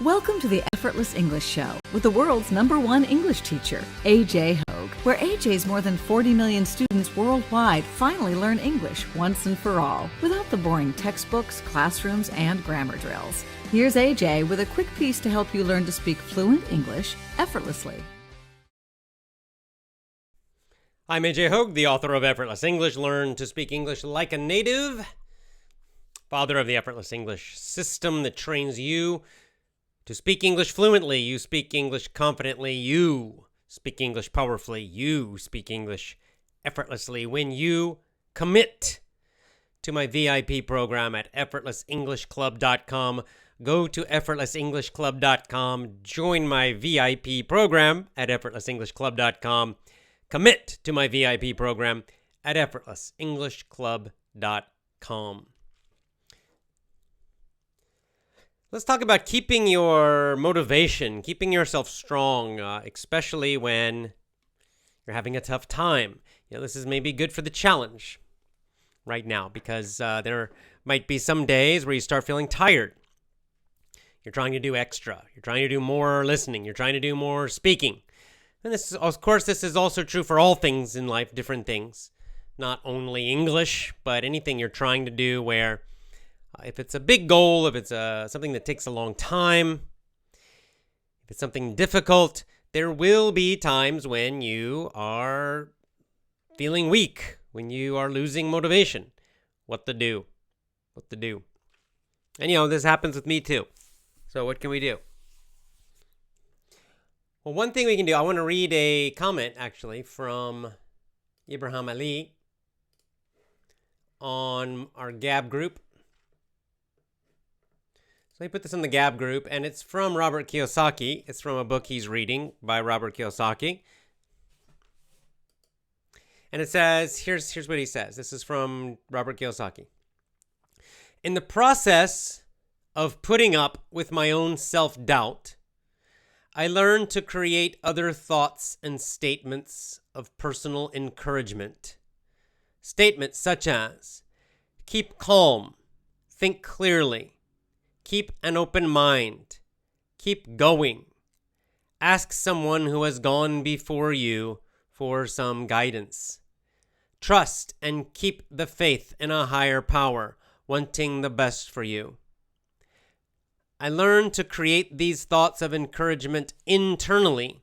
Welcome to the Effortless English Show with the world's #1 English teacher, AJ Hogue, where AJ's more than 40 million students worldwide finally learn English once and for all, without the boring textbooks, classrooms, and grammar drills. Here's AJ with a quick piece to help you learn to speak fluent English effortlessly. I'm AJ Hogue, the author of Effortless English, Learn to Speak English Like a Native, father of the Effortless English system that trains you to speak English fluently. You speak English confidently. You speak English powerfully. You speak English effortlessly when you commit to my VIP program at effortlessenglishclub.com. Go to effortlessenglishclub.com. Join my VIP program at effortlessenglishclub.com. Commit to my VIP program at effortlessenglishclub.com. Let's talk about keeping your motivation, keeping yourself strong, especially when you're having a tough time. This is maybe good for the challenge right now because there might be some days where you start feeling tired. You're trying to do extra. You're trying to do more listening. You're trying to do more speaking. And this is, of course, this is also true for all things in life, different things. Not only English, but anything you're trying to do where if it's a big goal, if it's something that takes a long time, if it's something difficult, there will be times when you are feeling weak, when you are losing motivation. What to do? And, this happens with me too. So what can we do? Well, one thing we can do, I want to read a comment, actually, from Ibrahim Ali on our Gab group. So he put this in the Gab group, and it's from Robert Kiyosaki. It's from a book he's reading by Robert Kiyosaki. And it says, here's what he says. This is from Robert Kiyosaki. In the process of putting up with my own self-doubt, I learned to create other thoughts and statements of personal encouragement. Statements such as, keep calm, think clearly, keep an open mind, keep going, ask someone who has gone before you for some guidance, trust and keep the faith in a higher power, wanting the best for you. I learned to create these thoughts of encouragement internally,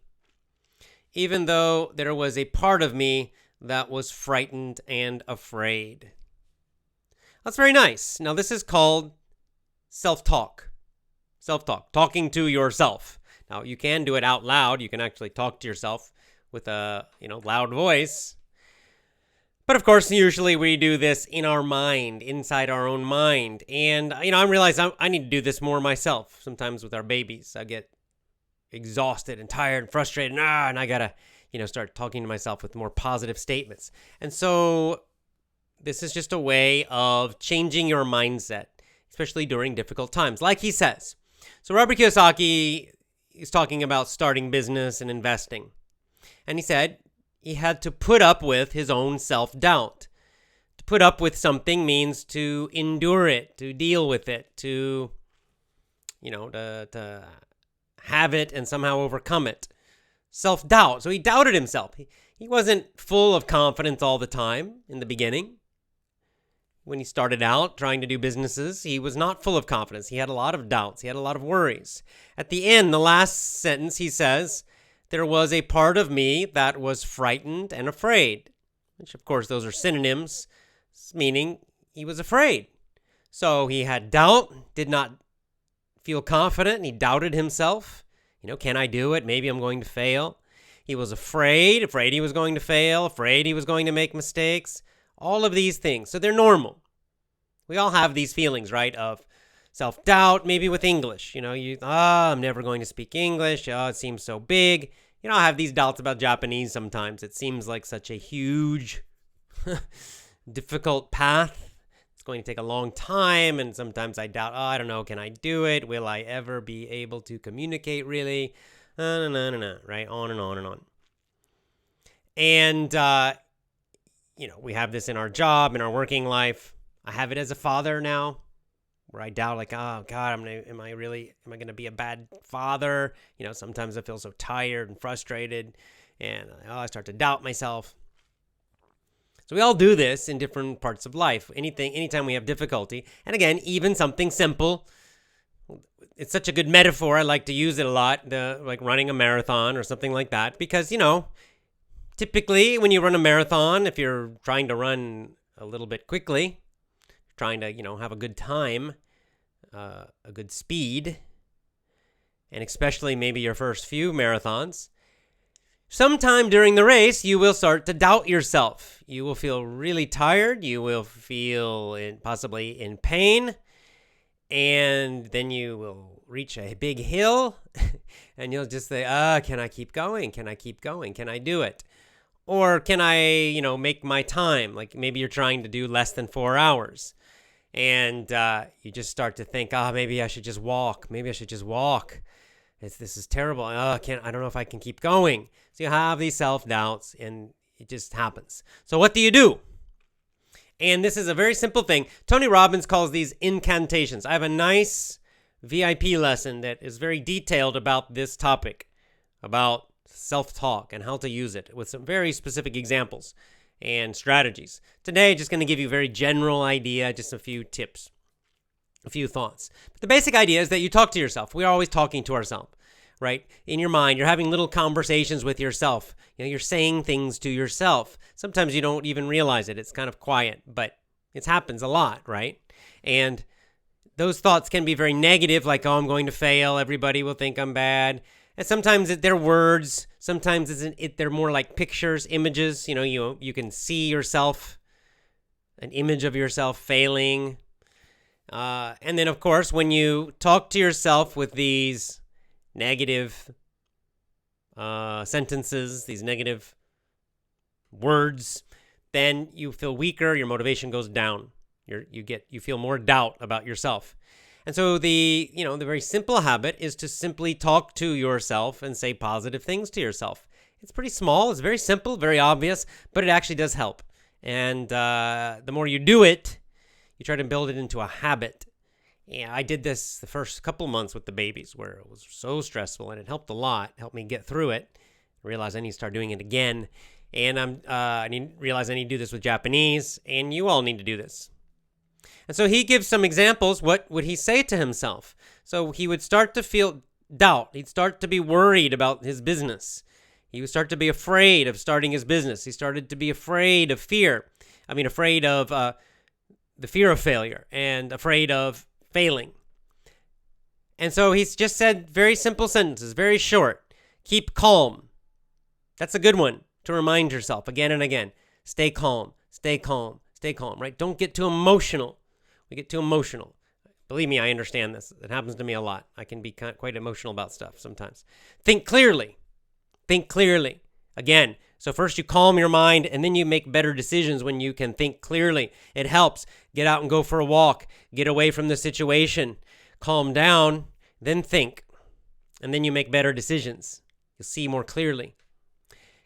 even though there was a part of me that was frightened and afraid. That's very nice. Now, this is called self-talk. Self-talk, talking to yourself. Now, you can do it out loud. You can actually talk to yourself with a, loud voice. But of course, usually we do this in our mind, inside our own mind. And, I realize I need to do this more myself. Sometimes with our babies, I get exhausted and tired and frustrated. And I got to, start talking to myself with more positive statements. And so this is just a way of changing your mindset, especially during difficult times, like he says. So Robert Kiyosaki is talking about starting business and investing. And he said he had to put up with his own self-doubt. To put up with something means to endure it, to deal with it, to have it and somehow overcome it. Self-doubt. So he doubted himself. He wasn't full of confidence all the time in the beginning. When he started out trying to do businesses, he was not full of confidence. He had a lot of doubts. He had a lot of worries. At the end, the last sentence, he says, there was a part of me that was frightened and afraid, which, of course, those are synonyms, meaning he was afraid. So he had doubt, did not feel confident, and he doubted himself. Can I do it? Maybe I'm going to fail. He was afraid he was going to fail, afraid he was going to make mistakes. All of these things. So they're normal. We all have these feelings, right, of self-doubt, maybe with English. I'm never going to speak English. It seems so big. I have these doubts about Japanese sometimes. It seems like such a huge, difficult path. It's going to take a long time, and sometimes I doubt, I don't know, can I do it? Will I ever be able to communicate really? Right? On and on and on. And, we have this in our job, in our working life. I have it as a father now. where I doubt, like, oh God, am I going to be a bad father? Sometimes I feel so tired and frustrated, and I start to doubt myself. So we all do this in different parts of life. Anytime we have difficulty, and again, even something simple. It's such a good metaphor. I like to use it a lot, like running a marathon or something like that, because typically when you run a marathon, if you're trying to run a little bit quickly, trying to have a good time, a good speed, and especially maybe your first few marathons, sometime during the race, you will start to doubt yourself. You will feel really tired. You will feel possibly in pain. And then you will reach a big hill and you'll just say, can I keep going? Can I keep going? Can I do it? Or can I, make my time? Like maybe you're trying to do less than 4 hours. And you just start to think, maybe I should just walk. Maybe I should just walk. This is terrible. I don't know if I can keep going. So you have these self-doubts and it just happens. So what do you do? And this is a very simple thing. Tony Robbins calls these incantations. I have a nice VIP lesson that is very detailed about this topic, about self-talk and how to use it with some very specific examples and strategies. Today, just going to give you a very general idea, just a few tips, a few thoughts. But the basic idea is that you talk to yourself. We're always talking to ourselves, right? In your mind, you're having little conversations with yourself. You're saying things to yourself. Sometimes you don't even realize it. It's kind of quiet, but it happens a lot, right? And those thoughts can be very negative, like, I'm going to fail. Everybody will think I'm bad. And sometimes they're words. Sometimes they're more like pictures, images. You can see yourself, an image of yourself failing. And then, of course, when you talk to yourself with these negative sentences, these negative words, then you feel weaker. Your motivation goes down. You feel more doubt about yourself. And so the very simple habit is to simply talk to yourself and say positive things to yourself. It's pretty small. It's very simple, very obvious, but it actually does help. And the more you do it, you try to build it into a habit. Yeah, I did this the first couple months with the babies where it was so stressful, and it helped a lot, helped me get through it. I realized I need to start doing it again. And I realize I need to do this with Japanese, and you all need to do this. And so he gives some examples. What would he say to himself? So he would start to feel doubt. He'd start to be worried about his business. He would start to be afraid of starting his business. He started to be afraid of afraid of the fear of failure and afraid of failing. And so he's just said very simple sentences, very short. Keep calm. That's a good one to remind yourself again and again. Stay calm, stay calm, stay calm, right? Don't get too emotional. We get too emotional. Believe me, I understand this. It happens to me a lot. I can be quite emotional about stuff sometimes. Think clearly. Think clearly. Again, so first you calm your mind, and then you make better decisions when you can think clearly. It helps. Get out and go for a walk. Get away from the situation. Calm down, then think. And then you make better decisions. You'll see more clearly.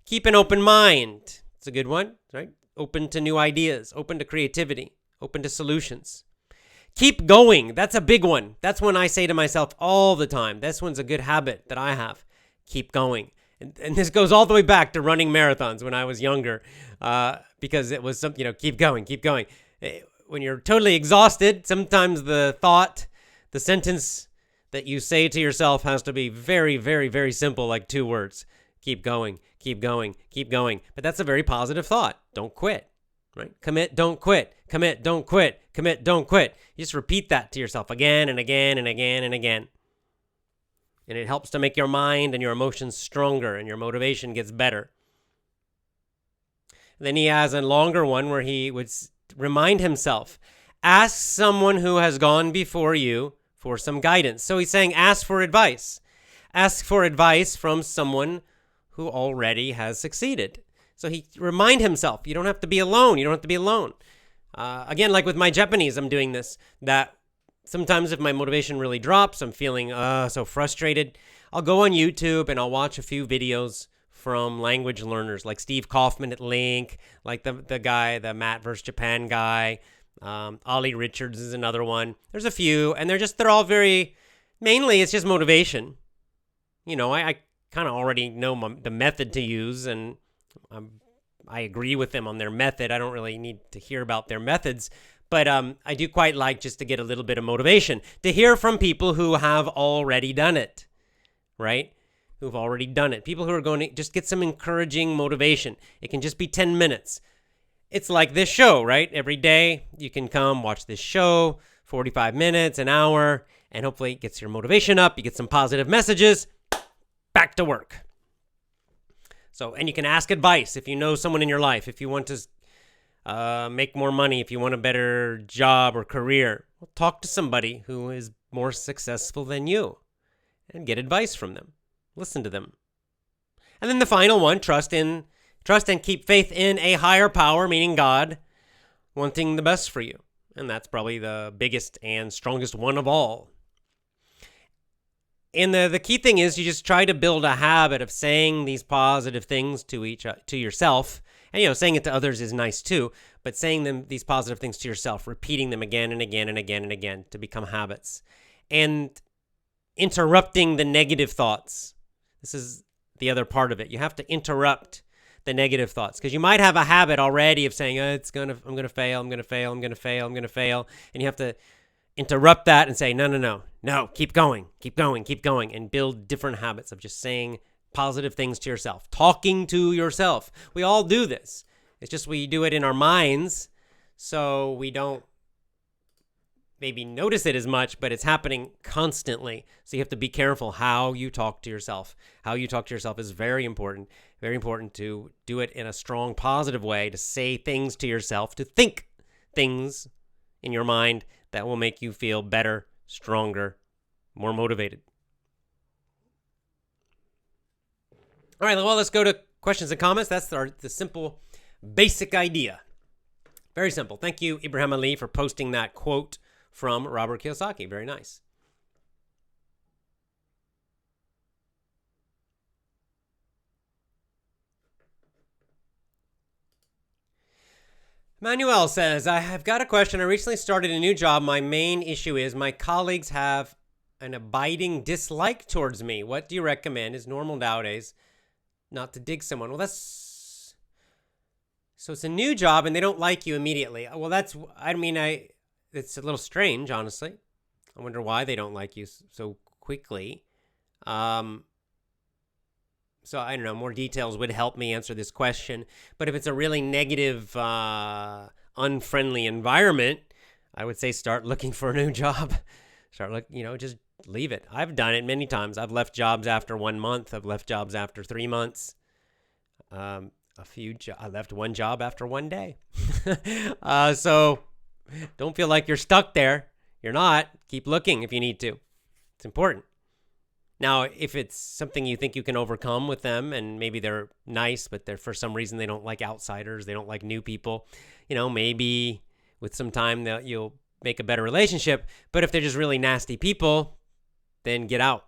Keep an open mind. It's a good one, right? Open to new ideas. Open to creativity. Open to solutions. Keep going. That's a big one. That's one I say to myself all the time. This one's a good habit that I have. Keep going. And this goes all the way back to running marathons when I was younger, because it was something, keep going, keep going. When you're totally exhausted, sometimes the sentence that you say to yourself has to be very, very, very simple, like 2 words. Keep going, keep going, keep going. But that's a very positive thought. Don't quit, right? Commit, don't quit. Commit, don't quit. Commit, don't quit. You just repeat that to yourself again and again and again and again. And it helps to make your mind and your emotions stronger, and your motivation gets better. Then he has a longer one where he would remind himself, ask someone who has gone before you for some guidance. So he's saying ask for advice. Ask for advice from someone who already has succeeded. So he remind himself, you don't have to be alone. You don't have to be alone. Again, like with my Japanese, I'm doing this, that sometimes if my motivation really drops, I'm feeling so frustrated, I'll go on YouTube and I'll watch a few videos from language learners like Steve Kaufman at Link, like the guy, the Matt vs. Japan guy, Ollie Richards is another one. There's a few, and they're all very, mainly it's just motivation. I kind of already know the method to use, and I agree with them on their method. I don't really need to hear about their methods, but I do quite like just to get a little bit of motivation, to hear from people who have already done it, right? Who've already done it. People who are going to just get some encouraging motivation. It can just be 10 minutes. It's like this show, right? Every day you can come watch this show, 45 minutes, an hour, and hopefully it gets your motivation up. You get some positive messages. Back to work. So, and you can ask advice if you know someone in your life, if you want to make more money, if you want a better job or career. Well, talk to somebody who is more successful than you and get advice from them. Listen to them. And then the final one, trust and keep faith in a higher power, meaning God, wanting the best for you. And that's probably the biggest and strongest one of all. And the key thing is you just try to build a habit of saying these positive things to yourself. And, saying it to others is nice too, but saying these positive things to yourself, repeating them again and again and again and again to become habits. And interrupting the negative thoughts. This is the other part of it. You have to interrupt the negative thoughts, because you might have a habit already of saying, I'm going to fail, I'm going to fail, I'm going to fail, I'm going to fail. And you have to interrupt that and say, no, keep going, and build different habits of just saying positive things to yourself, talking to yourself. We all do this. It's just we do it in our minds, so we don't maybe notice it as much, but it's happening constantly. So you have to be careful how you talk to yourself. How you talk to yourself is very important. Very important to do it in a strong, positive way, to say things to yourself, to think things in your mind that will make you feel better, stronger, more motivated. All right, well, let's go to questions and comments. That's the simple, basic idea. Very simple. Thank you, Ibrahim Ali, for posting that quote from Robert Kiyosaki. Very nice. Manuel says, I have got a question. I recently started a new job. My main issue is my colleagues have an abiding dislike towards me. What do you recommend? Is normal nowadays not to dig someone? Well, so it's a new job and they don't like you immediately. Well, it's a little strange, honestly. I wonder why they don't like you so quickly. So I don't know, more details would help me answer this question. But if it's a really negative, unfriendly environment, I would say start looking for a new job. Just leave it. I've done it many times. I've left jobs after 1 month. I've left jobs after 3 months. I left one job after 1 day. So don't feel like you're stuck there. You're not. Keep looking if you need to. It's important. Now, if it's something you think you can overcome with them, and maybe they're nice, but for some reason they don't like outsiders, they don't like new people, maybe with some time you'll make a better relationship. But if they're just really nasty people, then get out.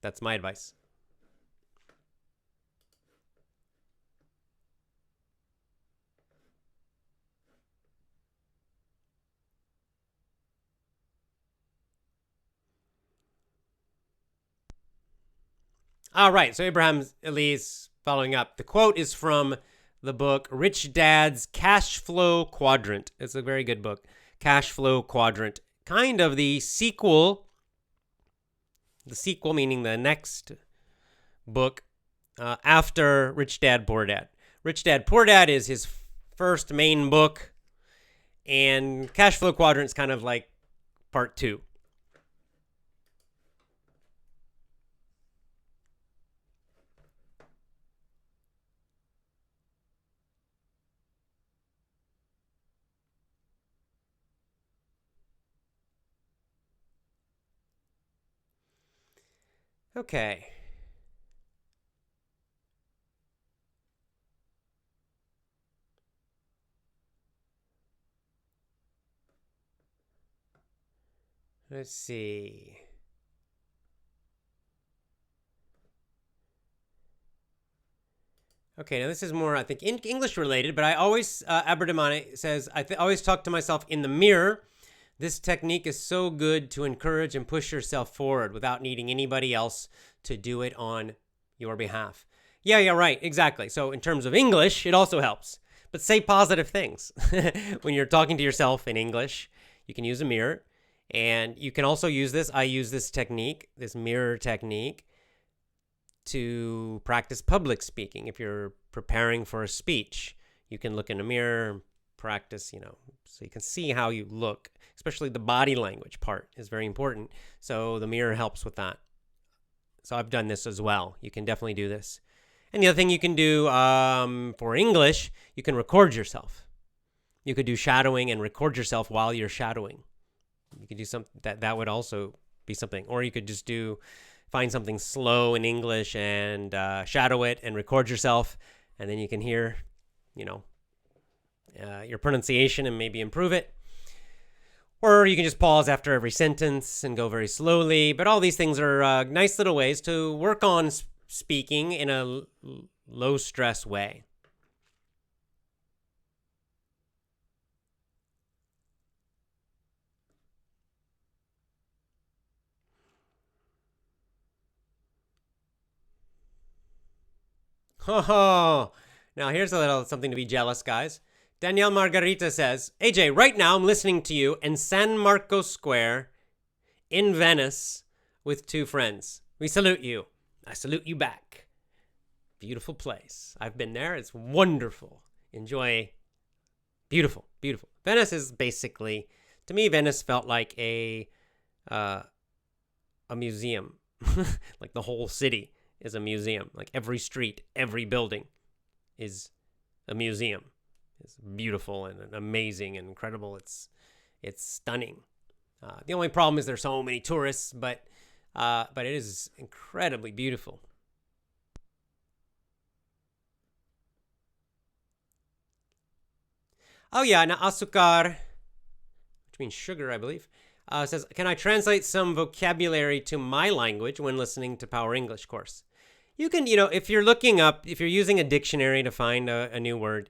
That's my advice. All right, so Abraham Elise following up. The quote is from the book Rich Dad's Cash Flow Quadrant. It's a very good book. Cash Flow Quadrant. Kind of the sequel meaning the next book after Rich Dad, Poor Dad. Rich Dad, Poor Dad is his first main book, and Cash Flow Quadrant is kind of like part 2. Okay. Let's see. Okay, now this is more, I think, English related, but I always, Aberdamani says, always talk to myself in the mirror. This technique is so good to encourage and push yourself forward without needing anybody else to do it on your behalf. Yeah, right, exactly. So in terms of English, it also helps. But say positive things. When you're talking to yourself in English, you can use a mirror. And you can also use this. I use this technique, this mirror technique, to practice public speaking. If you're preparing for a speech, you can look in a mirror, practice, so you can see how you look, especially the body language part is very important. So the mirror helps with that. So I've done this as well. You can definitely do this. And the other thing you can do for English, you can record yourself. You could do shadowing and record yourself while you're shadowing. You could do something that would also be something. Or you could just find something slow in English and shadow it and record yourself. And then you can hear, your pronunciation and maybe improve it. Or you can just pause after every sentence and go very slowly. But all these things are nice little ways to work on speaking in a low stress way. Oh, now here's a little something to be jealous, guys. Danielle Margarita says, AJ, right now I'm listening to you in San Marco Square in Venice with 2 friends. We salute you. I salute you back. Beautiful place. I've been there. It's wonderful. Enjoy. Beautiful, beautiful. Venice is basically, to me, Venice felt like a museum. Like the whole city is a museum. Like every street, every building is a museum. It's beautiful and amazing and incredible. It's stunning. The only problem is there's so many tourists, but it is incredibly beautiful. Oh yeah, now azúcar, which means sugar, I believe, says, can I translate some vocabulary to my language when listening to Power English course? You can, if you're using a dictionary to find a new word,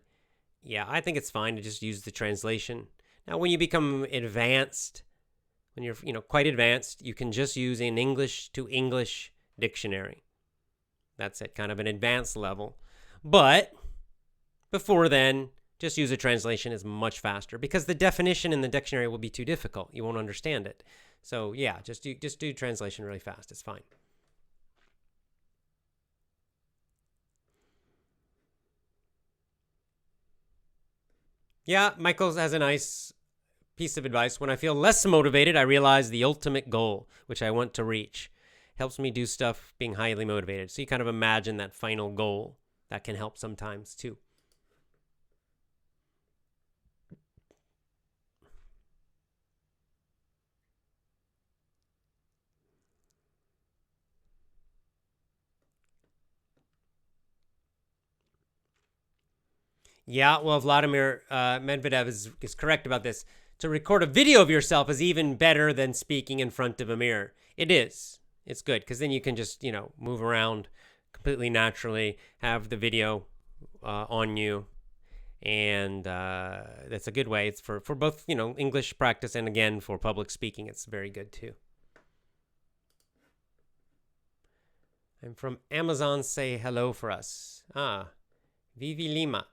yeah, I think it's fine to just use the translation. Now, when you become advanced, when you're, quite advanced, you can just use an English to English dictionary. That's at kind of an advanced level. But before then, just use a translation is much faster because the definition in the dictionary will be too difficult. You won't understand it. So yeah, just do translation really fast. It's fine. Yeah, Michael has a nice piece of advice. When I feel less motivated, I realize the ultimate goal, which I want to reach. Helps me do stuff being highly motivated. So you kind of imagine that final goal. That can help sometimes too. Yeah, well, Vladimir Medvedev is correct about this. To record a video of yourself is even better than speaking in front of a mirror. It is. It's good because then you can just, move around completely naturally, have the video on you. And that's a good way. It's for both, English practice and, again, for public speaking. It's very good, too. And from Amazon, say hello for us. Vivi Lima.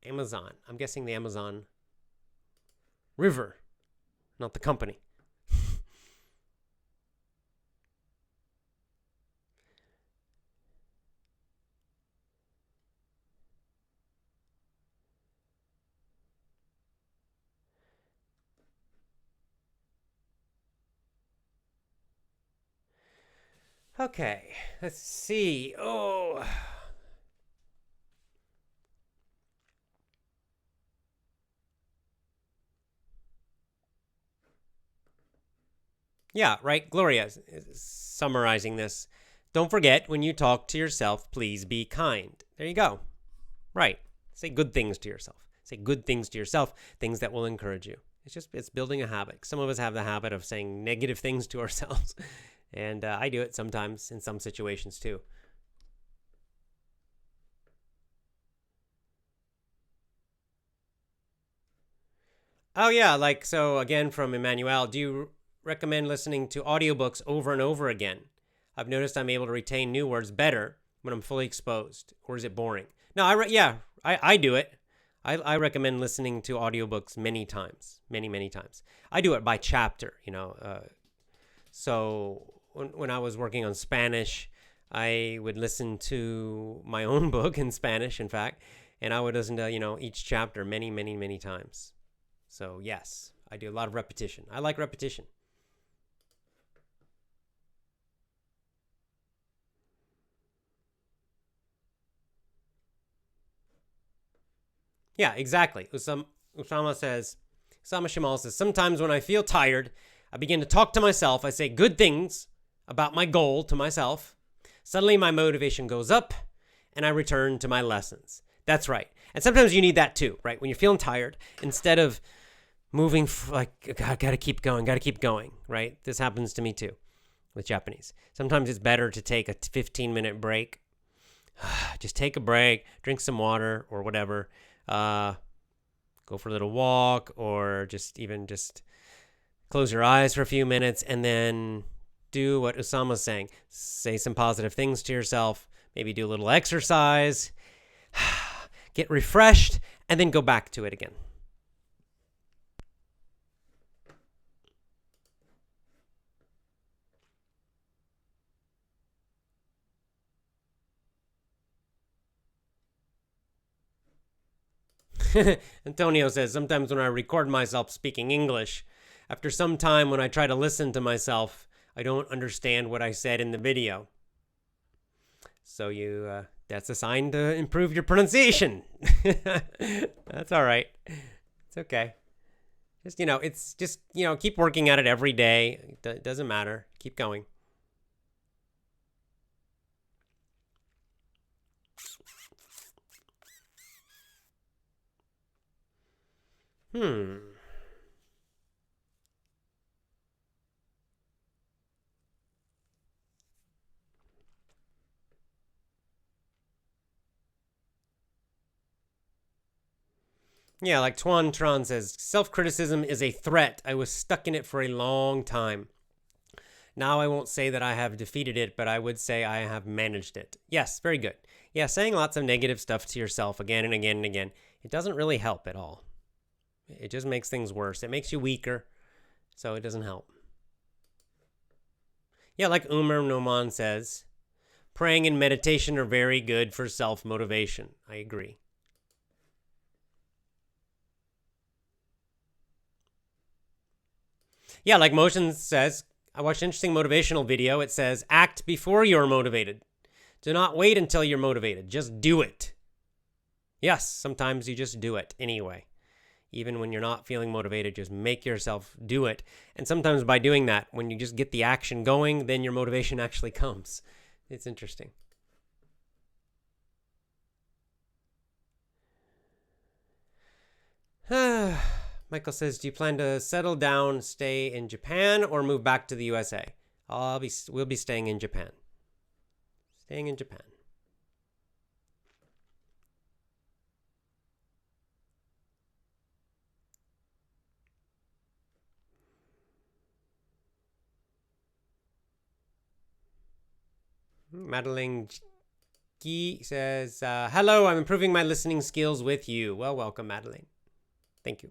Amazon. I'm guessing the Amazon River, not the company. Okay, let's see. Oh. Yeah, right. Gloria is summarizing this. Don't forget, when you talk to yourself, please be kind. There you go. Right. Say good things to yourself. Say good things to yourself, things that will encourage you. It's building a habit. Some of us have the habit of saying negative things to ourselves. And I do it sometimes in some situations too. Oh, yeah. Like, so again, from Emmanuel, do you recommend listening to audiobooks over and over again? I've noticed I'm able to retain new words better when I'm fully exposed. Or is it boring? No, I do it. I recommend listening to audiobooks many times, many times. I do it by chapter, So when I was working on Spanish, I would listen to my own book in Spanish, in fact, and I would listen to, each chapter many times. So yes, I do a lot of repetition. I like repetition. Yeah, exactly. Usama Shamal says, sometimes when I feel tired, I begin to talk to myself. I say good things about my goal to myself. Suddenly my motivation goes up and I return to my lessons. That's right. And sometimes you need that too, right? When you're feeling tired, instead of moving like, God, gotta keep going, right? This happens to me too with Japanese. Sometimes it's better to take a 15-minute break. Just take a break, drink some water or whatever. Go for a little walk, or just close your eyes for a few minutes and then do what Usama's saying. Say some positive things to yourself, maybe do a little exercise, get refreshed, and then go back to it again. Antonio says, sometimes when I record myself speaking English, after some time when I try to listen to myself, I don't understand what I said in the video. So that's a sign to improve your pronunciation. That's all right. It's okay. Just, keep working at it every day. It doesn't matter. Keep going. Yeah, like Tuan Tron says, self-criticism is a threat. I was stuck in it for a long time. Now I won't say that I have defeated it, but I would say I have managed it. Yes, very good. Yeah, saying lots of negative stuff to yourself again and again and again, it doesn't really help at all. It just makes things worse. It makes you weaker, so it doesn't help. Yeah, like Umar Noman says, praying and meditation are very good for self-motivation. I agree. Yeah, like Motion says, I watched an interesting motivational video. It says, act before you're motivated. Do not wait until you're motivated. Just do it. Yes, sometimes you just do it anyway. Even when you're not feeling motivated, just make yourself do it. And sometimes by doing that, when you just get the action going, then your motivation actually comes. It's interesting. Michael says, do you plan to settle down, stay in Japan, or move back to the USA? We'll be staying in Japan. Staying in Japan. Madeline G says, hello, I'm improving my listening skills with you. Well, welcome, Madeline. Thank you.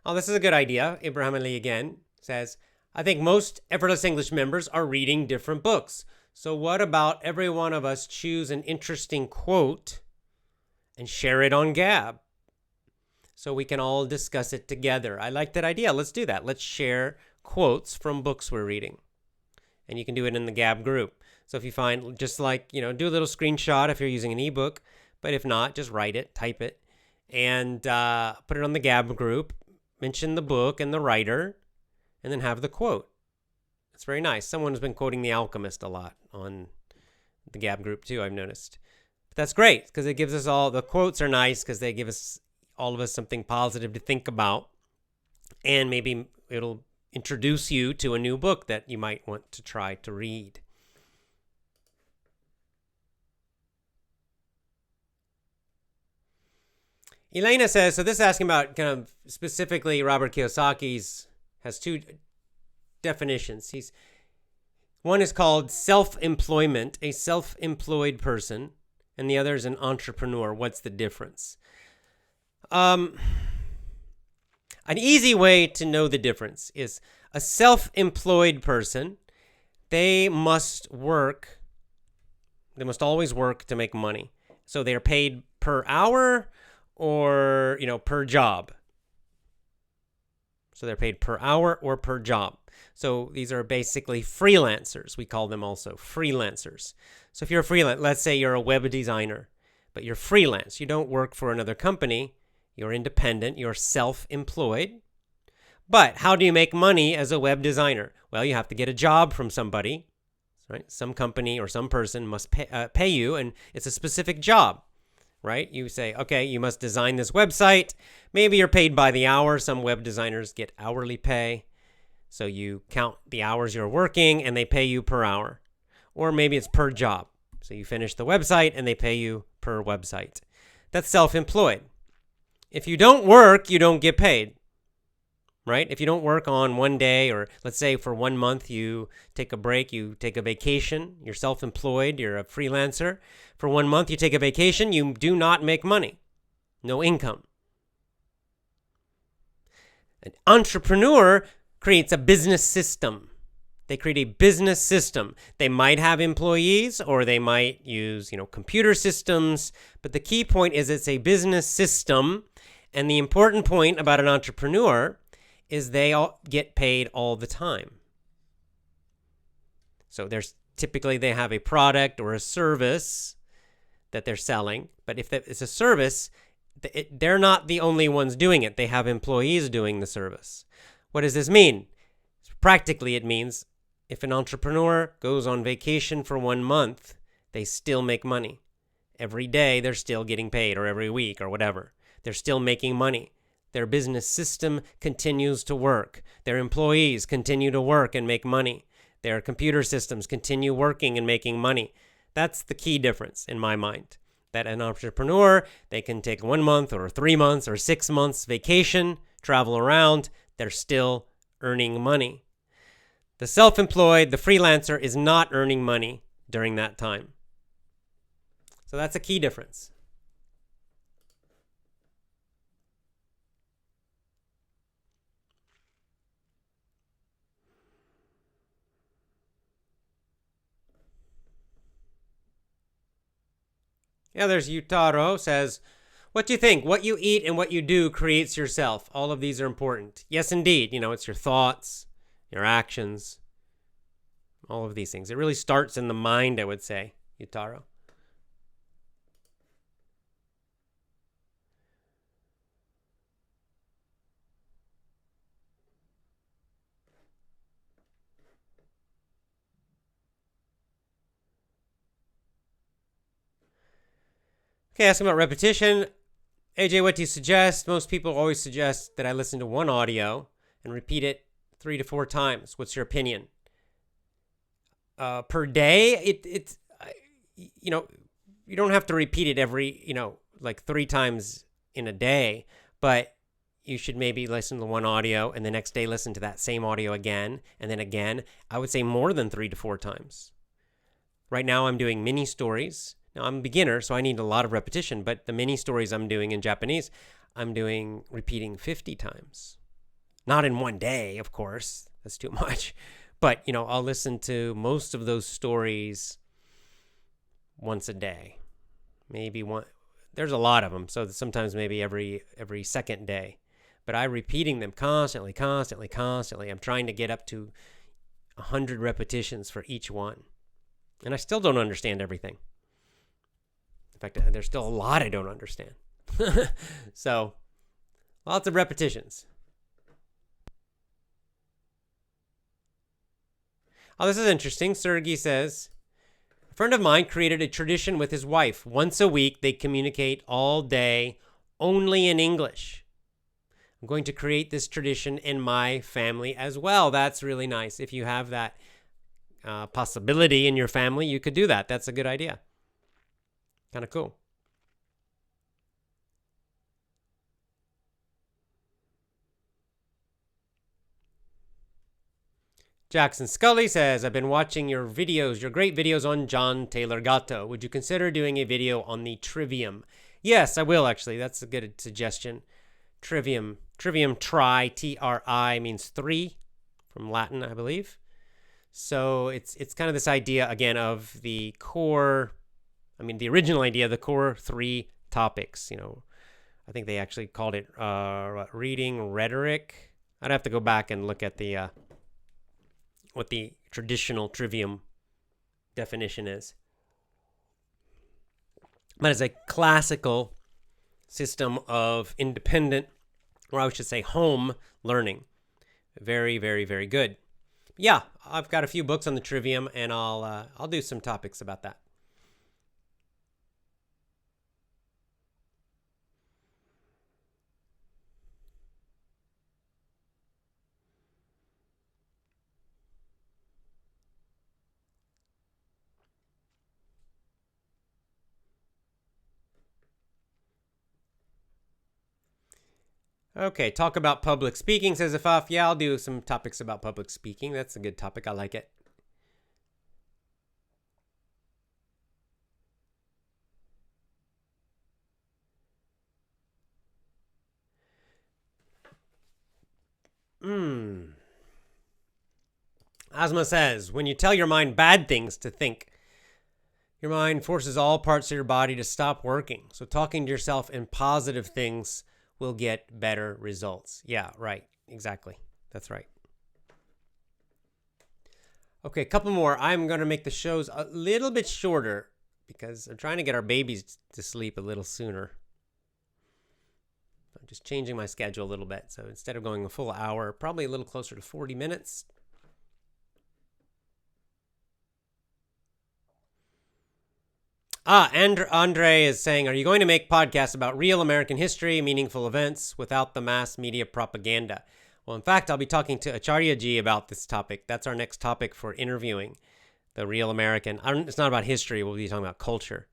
Oh, this is a good idea. Abraham Ali again says, I think most Effortless English members are reading different books. So what about every one of us choose an interesting quote and share it on Gab so we can all discuss it together? I like that idea. Let's do that. Let's share quotes from books we're reading. And you can do it in the Gab group. So if you find, just like, do a little screenshot if you're using an ebook. But if not, just write it, type it, and put it on the Gab group. Mention the book and the writer, and then have the quote. It's very nice. Someone's been quoting The Alchemist a lot on the Gab group too, I've noticed. But that's great, because it gives us all, the quotes are nice because they give us, all of us, something positive to think about. And maybe it'll introduce you to a new book that you might want to try to read. Elena says, so this is asking about kind of specifically Robert Kiyosaki's, has two definitions. One is called self-employment, a self-employed person, and the other is an entrepreneur. What's the difference? An easy way to know the difference is a self-employed person, they must always work to make money. So they're paid per hour or, per job. So they're paid per hour or per job. So these are basically freelancers. We call them also freelancers. So if you're a freelance, let's say you're a web designer, but you're freelance. You don't work for another company. You're independent. You're self-employed. But how do you make money as a web designer? Well, you have to get a job from somebody, right? Some company or some person must pay you, and it's a specific job, right? You say, okay, you must design this website. Maybe you're paid by the hour. Some web designers get hourly pay. So you count the hours you're working and they pay you per hour. Or maybe it's per job. So you finish the website and they pay you per website. That's self-employed. If you don't work, you don't get paid, right? If you don't work on one day, or let's say for 1 month you take a break, you take a vacation, you're self-employed, you're a freelancer. For 1 month you take a vacation, you do not make money. No income. An entrepreneur creates a business system. They create a business system. They might have employees or they might use, computer systems. But the key point is it's a business system. And the important point about an entrepreneur is they all get paid all the time. So typically they have a product or a service that they're selling. But if it's a service, they're not the only ones doing it. They have employees doing the service. What does this mean? Practically, it means if an entrepreneur goes on vacation for 1 month, they still make money. Every day, they're still getting paid, or every week, or whatever. They're still making money. Their business system continues to work. Their employees continue to work and make money. Their computer systems continue working and making money. That's the key difference in my mind. That an entrepreneur, they can take 1 month or 3 months or 6 months vacation, travel around, they're still earning money. The self-employed, the freelancer, is not earning money during that time. So that's a key difference. Yeah, there's Yutaro says, what do you think? What you eat and what you do creates yourself. All of these are important. Yes, indeed. It's your thoughts, your actions, all of these things. It really starts in the mind, I would say, Yutaro. Okay, asking about repetition. AJ, what do you suggest? Most people always suggest that I listen to one audio and repeat it 3 to 4 times. What's your opinion? Per day, you don't have to repeat it every, like 3 times in a day, but you should maybe listen to one audio and the next day listen to that same audio again, and then again. I would say more than 3 to 4 times. Right now I'm doing mini stories. Now, I'm a beginner, so I need a lot of repetition, but the mini stories I'm doing in Japanese, I'm repeating 50 times. Not in one day, of course. That's too much. But, I'll listen to most of those stories once a day. Maybe one. There's a lot of them, so sometimes maybe every second day. But I'm repeating them constantly. I'm trying to get up to 100 repetitions for each one. And I still don't understand everything. In fact, there's still a lot I don't understand. So, lots of repetitions. Oh, this is interesting. Sergey says, a friend of mine created a tradition with his wife. Once a week, they communicate all day, only in English. I'm going to create this tradition in my family as well. That's really nice. If you have that possibility in your family, you could do that. That's a good idea. Kind of cool. Jackson Scully says, I've been watching your videos, your great videos on John Taylor Gatto. Would you consider doing a video on the trivium? Yes, I will actually. That's a good suggestion. Trivium. Trivium tri, T-R-I, means three from Latin, I believe. So it's kind of this idea, again, of the core, the original idea, the core three topics. I think they actually called it reading, rhetoric. I'd have to go back and look at the what the traditional trivium definition is. But it's a classical system of independent, or I should say home learning. Very, very, very good. Yeah, I've got a few books on the trivium, and I'll do some topics about that. Okay, talk about public speaking, says Afaf. Yeah, I'll do some topics about public speaking. That's a good topic. I like it. Asma says, when you tell your mind bad things to think, your mind forces all parts of your body to stop working. So talking to yourself in positive things will get better results. Yeah, right. Exactly. That's right. Okay, a couple more. I'm going to make the shows a little bit shorter because I'm trying to get our babies to sleep a little sooner. I'm just changing my schedule a little bit. So instead of going a full hour, probably a little closer to 40 minutes. And Andre is saying, are you going to make podcasts about real American history, meaningful events, without the mass media propaganda? Well, in fact, I'll be talking to Acharya Ji about this topic. That's our next topic for interviewing the real American. It's not about history. We'll be talking about culture,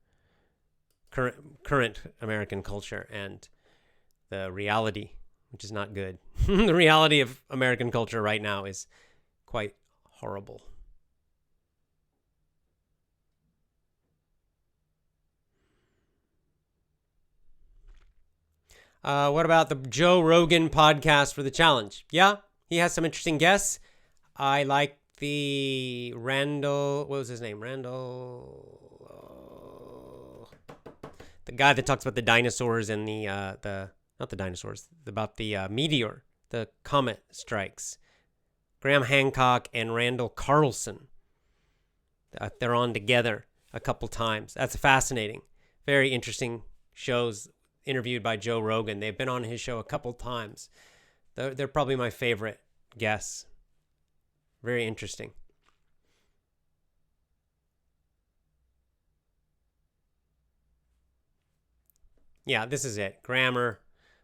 current American culture, and the reality, which is not good. The reality of American culture right now is quite horrible. What about the Joe Rogan podcast for the challenge? Yeah, he has some interesting guests. I like the Randall, what was his name? The guy that talks about the dinosaurs and not the dinosaurs, about the meteor, the comet strikes. Graham Hancock and Randall Carlson. They're on together a couple times. That's fascinating. Very interesting shows. Interviewed by Joe Rogan. They've been on his show a couple times. They're probably my favorite guests. Very interesting. Yeah, this is it. Grammar.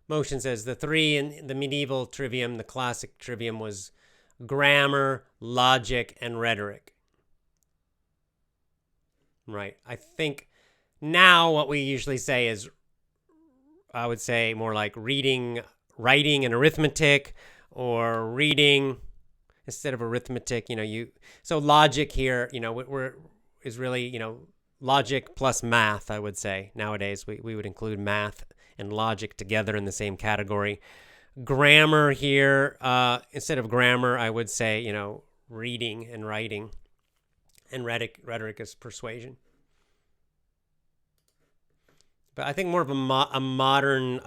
Motion says the three in the medieval trivium, the classic trivium, was grammar, logic, and rhetoric. Right. I think now what we usually say is, I would say more like reading, writing, and arithmetic, or reading instead of arithmetic. So logic here, is really, logic plus math. I would say nowadays we would include math and logic together in the same category. Grammar here, instead of grammar, I would say reading and writing, and rhetoric is persuasion. But I think more of a modern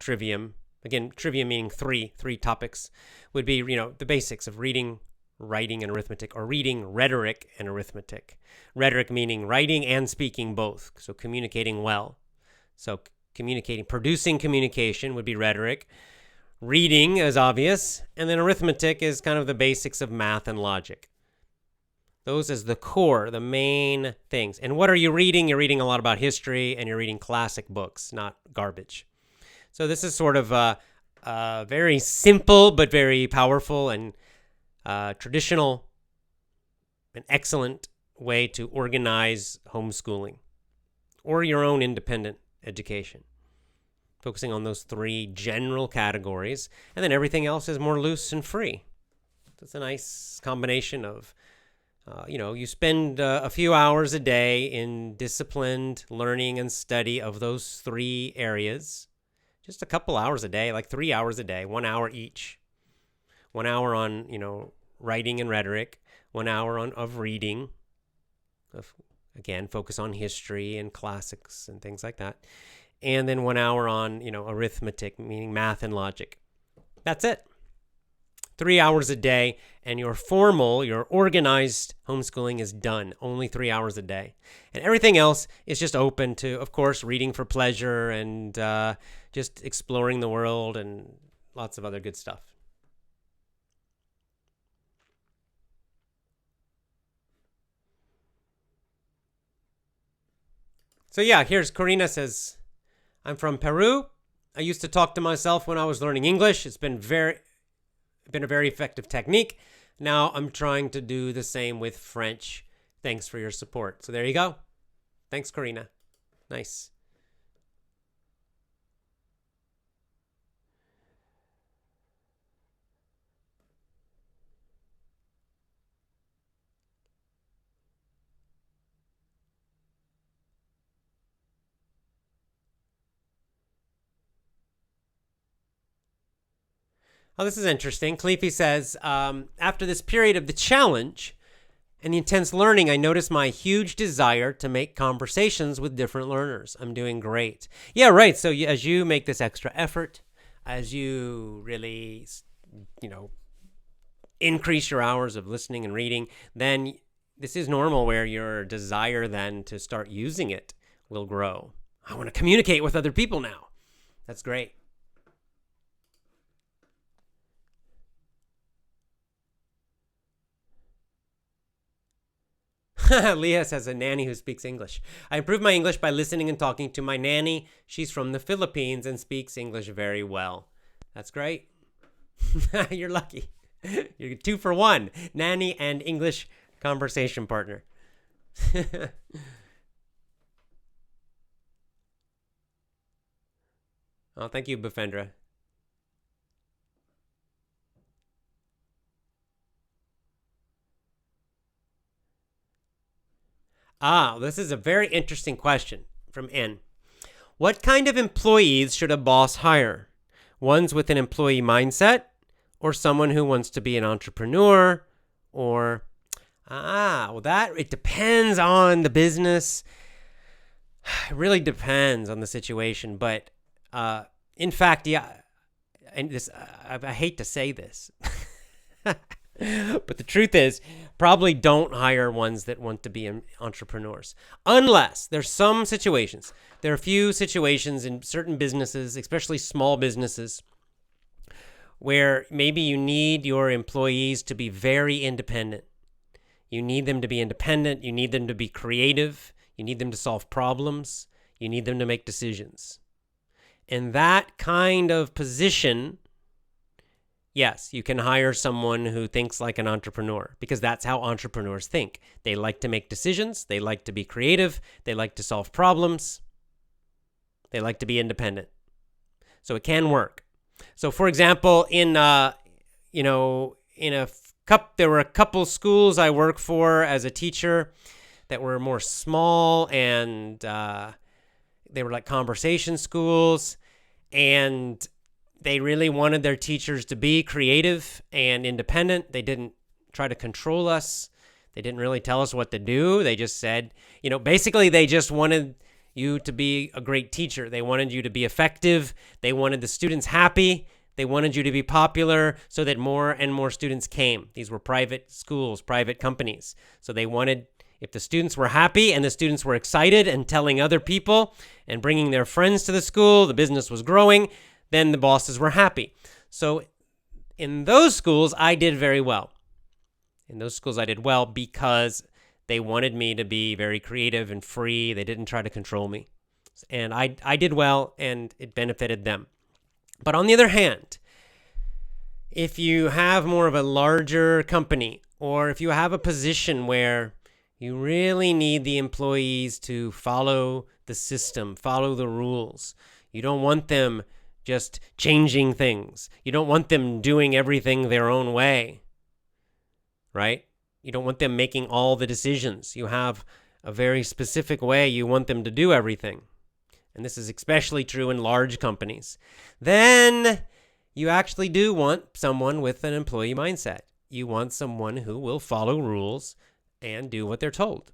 trivium, again, trivium meaning three topics, would be, the basics of reading, writing, and arithmetic, or reading, rhetoric, and arithmetic. Rhetoric meaning writing and speaking both, so communicating well. So producing communication would be rhetoric. Reading is obvious, and then arithmetic is kind of the basics of math and logic. Those as the core, the main things. And what are you reading? You're reading a lot about history, and you're reading classic books, not garbage. So this is sort of a very simple but very powerful and traditional and excellent way to organize homeschooling or your own independent education. Focusing on those three general categories, and then everything else is more loose and free. It's a nice combination of, you spend a few hours a day in disciplined learning and study of those three areas. Just a couple hours a day, like 3 hours a day, 1 hour each. 1 hour on, writing and rhetoric, 1 hour of reading. Again, focus on history and classics and things like that. And then 1 hour on, arithmetic, meaning math and logic. That's it. 3 hours a day, and your organized homeschooling is done. Only 3 hours a day. And everything else is just open to, of course, reading for pleasure and just exploring the world and lots of other good stuff. So yeah, here's Corina says, I'm from Peru. I used to talk to myself when I was learning English. It's been a very effective technique. Now I'm trying to do the same with French. Thanks for your support. So there you go. Thanks, Corina. Nice. Oh, this is interesting. Khalifi says, after this period of the challenge and the intense learning, I noticed my huge desire to make conversations with different learners. I'm doing great. Yeah, right. So as you make this extra effort, as you really, increase your hours of listening and reading, then this is normal where your desire then to start using it will grow. I want to communicate with other people now. That's great. Leah says, a nanny who speaks English. I improved my English by listening and talking to my nanny. She's from the Philippines and speaks English very well. That's great. You're lucky. You're 2 for 1. Nanny and English conversation partner. Oh, thank you, Befendra. This is a very interesting question from N. What kind of employees should a boss hire? Ones with an employee mindset, or someone who wants to be an entrepreneur, or it depends on the business. It really depends on the situation, but in fact, yeah, and this I hate to say this. But the truth is, probably don't hire ones that want to be entrepreneurs. Unless there's some situations. There are a few situations in certain businesses, especially small businesses, where maybe you need your employees to be very independent. You need them to be independent. You need them to be creative. You need them to solve problems. You need them to make decisions. In that kind of position, yes, you can hire someone who thinks like an entrepreneur, because that's how entrepreneurs think. They like to make decisions. They like to be creative. They like to solve problems. They like to be independent. So it can work. So, for example, there were a couple schools I worked for as a teacher that were more small, and they were like conversation schools, and they really wanted their teachers to be creative and independent. They didn't try to control us. They didn't really tell us what to do. They just said, basically they just wanted you to be a great teacher. They wanted you to be effective. They wanted the students happy. They wanted you to be popular so that more and more students came. These were private schools, private companies. So they wanted, if the students were happy and the students were excited and telling other people and bringing their friends to the school, the business was growing, then the bosses were happy. So in those schools, I did very well. In those schools, I did well because they wanted me to be very creative and free. They didn't try to control me. And I did well, and it benefited them. But on the other hand, if you have more of a larger company, or if you have a position where you really need the employees to follow the system, follow the rules, you don't want them just changing things. You don't want them doing everything their own way. right? You don't want them making all the decisions. You have a very specific way you want them to do everything. And this is especially true in large companies. Then you actually do want someone with an employee mindset. You want someone who will follow rules and do what they're told.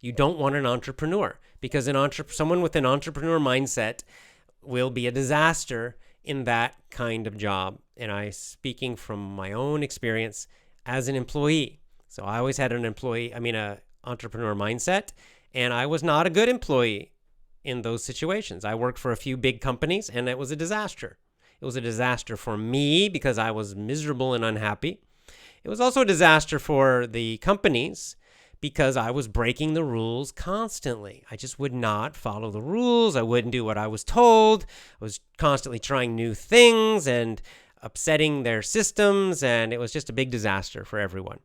You don't want an entrepreneur, because someone with an entrepreneur mindset will be a disaster in that kind of job. And I'm speaking from my own experience as an employee. So I always had an entrepreneur mindset, and I was not a good employee in those situations. I worked for a few big companies, and it was a disaster. It was a disaster for me because I was miserable and unhappy. It was also a disaster for the companies because I was breaking the rules constantly. I just would not follow the rules. I wouldn't do what I was told. I was constantly trying new things and upsetting their systems, and it was just a big disaster for everyone.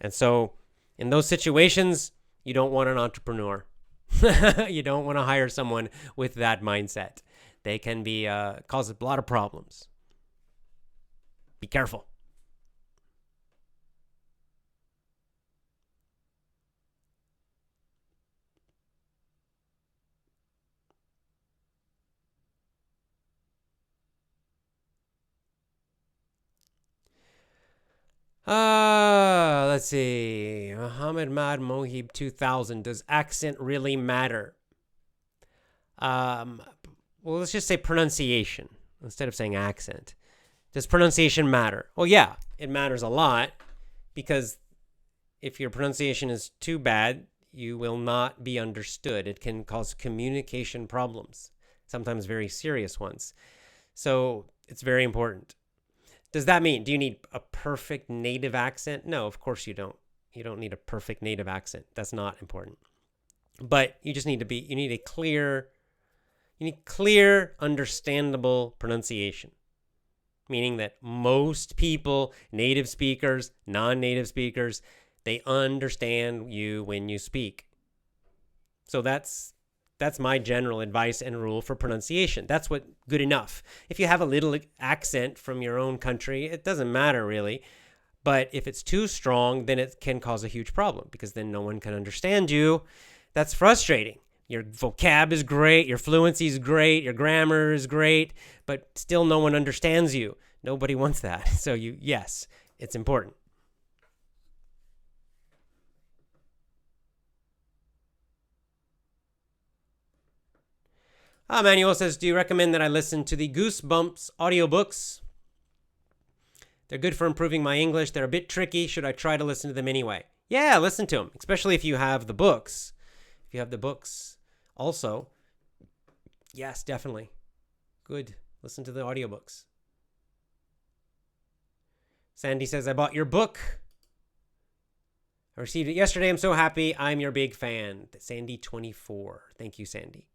And so in those situations, you don't want an entrepreneur. You don't want to hire someone with that mindset. They can be cause a lot of problems. Be careful. Let's see. Muhammad Mad Mohib 2000. Does accent really matter? Well, let's just say pronunciation instead of saying accent. Does pronunciation matter? Well, yeah, it matters a lot, because if your pronunciation is too bad, you will not be understood. It can cause communication problems, sometimes very serious ones. So it's very important. Does that mean, do you need a perfect native accent? No, of course you don't. You don't need a perfect native accent. That's not important. But you just need to you need clear, understandable pronunciation. Meaning that most people, native speakers, non-native speakers, they understand you when you speak. So that's my general advice and rule for pronunciation. That's what good enough. If you have a little accent from your own country, it doesn't matter really. But if it's too strong, then it can cause a huge problem, because then no one can understand you. That's frustrating. Your vocab is great, your fluency is great, your grammar is great, but still no one understands you. Nobody wants that. So yes, it's important. Manuel says, do you recommend that I listen to the Goosebumps audiobooks? They're good for improving my English. They're a bit tricky. Should I try to listen to them anyway? Yeah, listen to them, especially if you have the books. If you have the books also, yes, definitely. Good. Listen to the audiobooks. Sandy says, I bought your book. I received it yesterday. I'm so happy. I'm your big fan. Sandy24. Thank you, Sandy.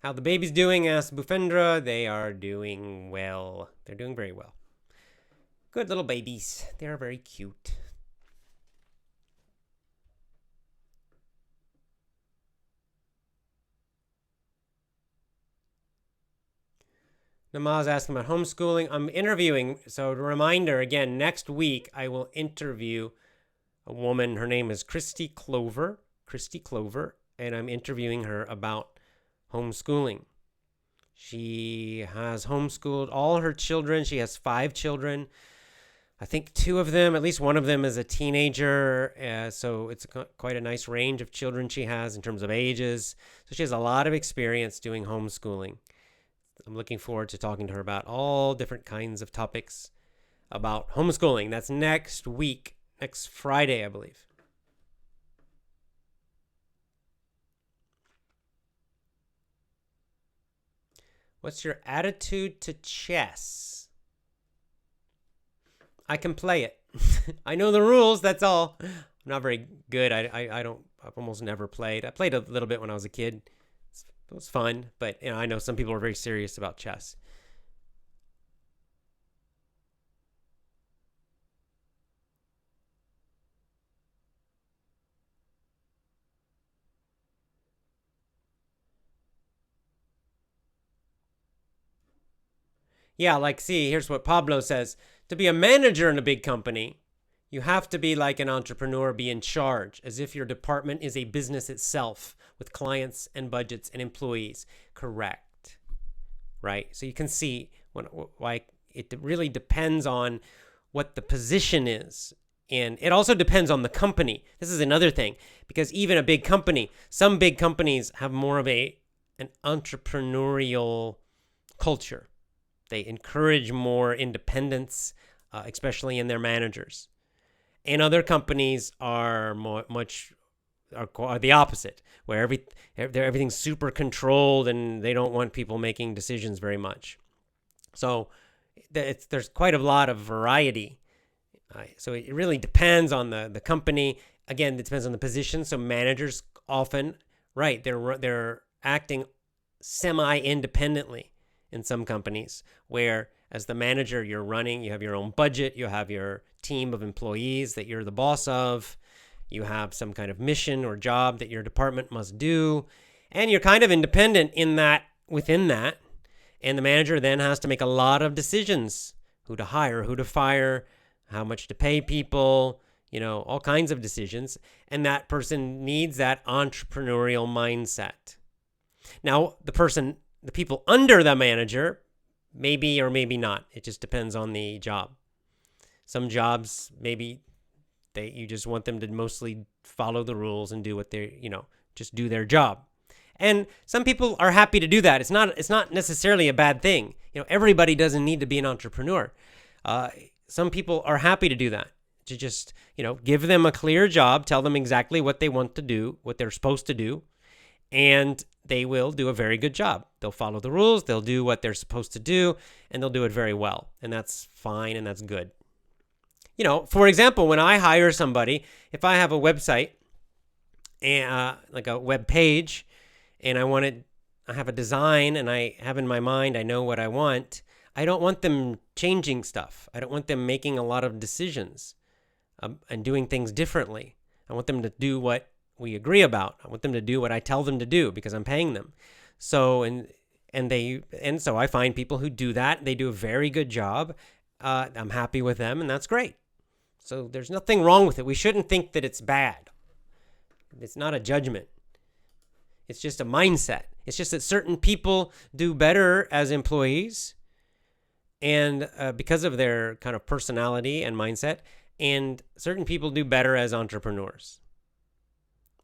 How the babies doing? Asked Bufendra. They are doing well. They're doing very well. Good little babies. They are very cute. Namaz asking about homeschooling. I'm interviewing. So, a reminder again, next week I will interview a woman. Her name is Christy Clover. And I'm interviewing her about homeschooling. She has homeschooled all her children. She has 5 children. I think 2 of them, at least one of them, is a teenager. So it's quite a nice range of children she has in terms of ages. So she has a lot of experience doing homeschooling. I'm looking forward to talking to her about all different kinds of topics about homeschooling. That's next week, next Friday, I believe. What's your attitude to chess? I can play it. I know the rules, that's all. I'm not very good. I've almost never played. I played a little bit when I was a kid. It was fun, but I know some people are very serious about chess. Yeah, like, see, here's what Pablo says. To be a manager in a big company, you have to be like an entrepreneur, be in charge, as if your department is a business itself with clients and budgets and employees. Correct. Right? So you can see why it really depends on what the position is. And it also depends on the company. This is another thing, because even a big company, some big companies have more of an entrepreneurial culture. They encourage more independence, especially in their managers. And other companies are are the opposite, where everything's super controlled and they don't want people making decisions very much. So there's quite a lot of variety. So it really depends on the company. Again, it depends on the position. So managers often, right, they're acting semi-independently in some companies, where as the manager, you have your own budget, you have your team of employees that you're the boss of, you have some kind of mission or job that your department must do, and you're kind of independent within that. And the manager then has to make a lot of decisions: who to hire, who to fire, how much to pay people, all kinds of decisions. And that person needs that entrepreneurial mindset. Now, the people under the manager, maybe or maybe not. It just depends on the job. Some jobs, maybe you just want them to mostly follow the rules and do what just do their job. And some people are happy to do that. It's not necessarily a bad thing. Everybody doesn't need to be an entrepreneur. Some people are happy to do that. To just, give them a clear job, tell them exactly what they want to do, what they're supposed to do, and they will do a very good job. They'll follow the rules, they'll do what they're supposed to do, and they'll do it very well. And that's fine, and that's good. For example, when I hire somebody, if I have a website, and like a web page, and I have a design, and I have in my mind, I know what I want, I don't want them changing stuff. I don't want them making a lot of decisions and doing things differently. I want them to do what we agree about. I want them to do what I tell them to do because I'm paying them. So so I find people who do that. They do a very good job. I'm happy with them, and that's great. So there's nothing wrong with it. We shouldn't think that it's bad. It's not a judgment. It's just a mindset. It's just that certain people do better as employees, and because of their kind of personality and mindset, and certain people do better as entrepreneurs.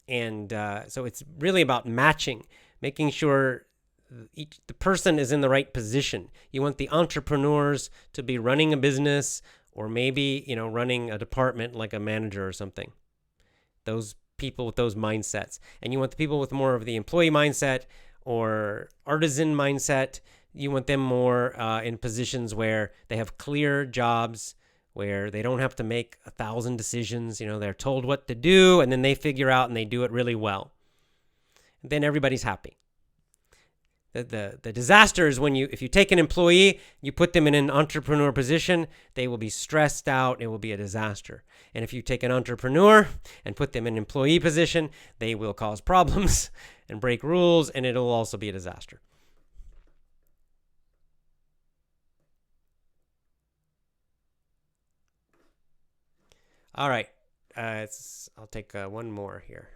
And so it's really about matching, making sure the person is in the right position. You want the entrepreneurs to be running a business, or maybe, running a department like a manager or something. Those people with those mindsets. And you want the people with more of the employee mindset or artisan mindset. You want them more in positions where they have clear jobs, where they don't have to make 1,000 decisions. They're told what to do, and then they figure out and they do it really well. And then everybody's happy. The disaster is if you take an employee, you put them in an entrepreneur position, they will be stressed out. It will be a disaster. And if you take an entrepreneur and put them in an employee position, they will cause problems and break rules, and it'll also be a disaster. All right. I'll take one more here.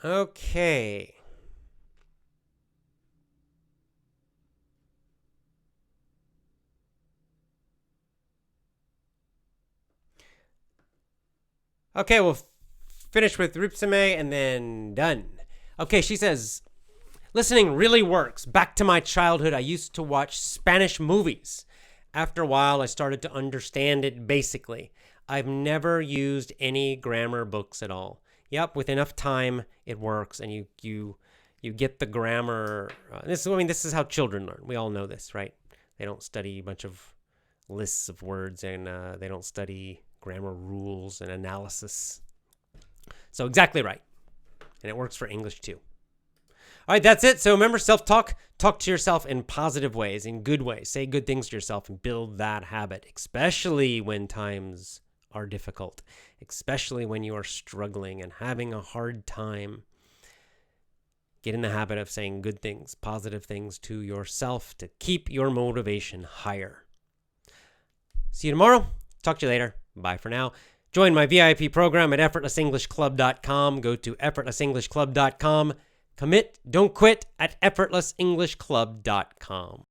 Okay. Okay, we'll finish with Ripsime and then done. Okay, she says, listening really works. Back to my childhood, I used to watch Spanish movies. After a while, I started to understand it basically. I've never used any grammar books at all. Yep, with enough time, it works, and you get the grammar. This is how children learn. We all know this, right? They don't study a bunch of lists of words, and they don't study grammar rules and analysis. So exactly right, and it works for English too. All right, that's it. So remember, self-talk. Talk to yourself in positive ways, in good ways. Say good things to yourself and build that habit, especially when times are difficult, especially when you are struggling and having a hard time. Get in the habit of saying good things, positive things to yourself to keep your motivation higher. See you tomorrow. Talk to you later. Bye for now. Join my VIP program at effortlessenglishclub.com. Go to effortlessenglishclub.com. Commit, don't quit at effortlessenglishclub.com.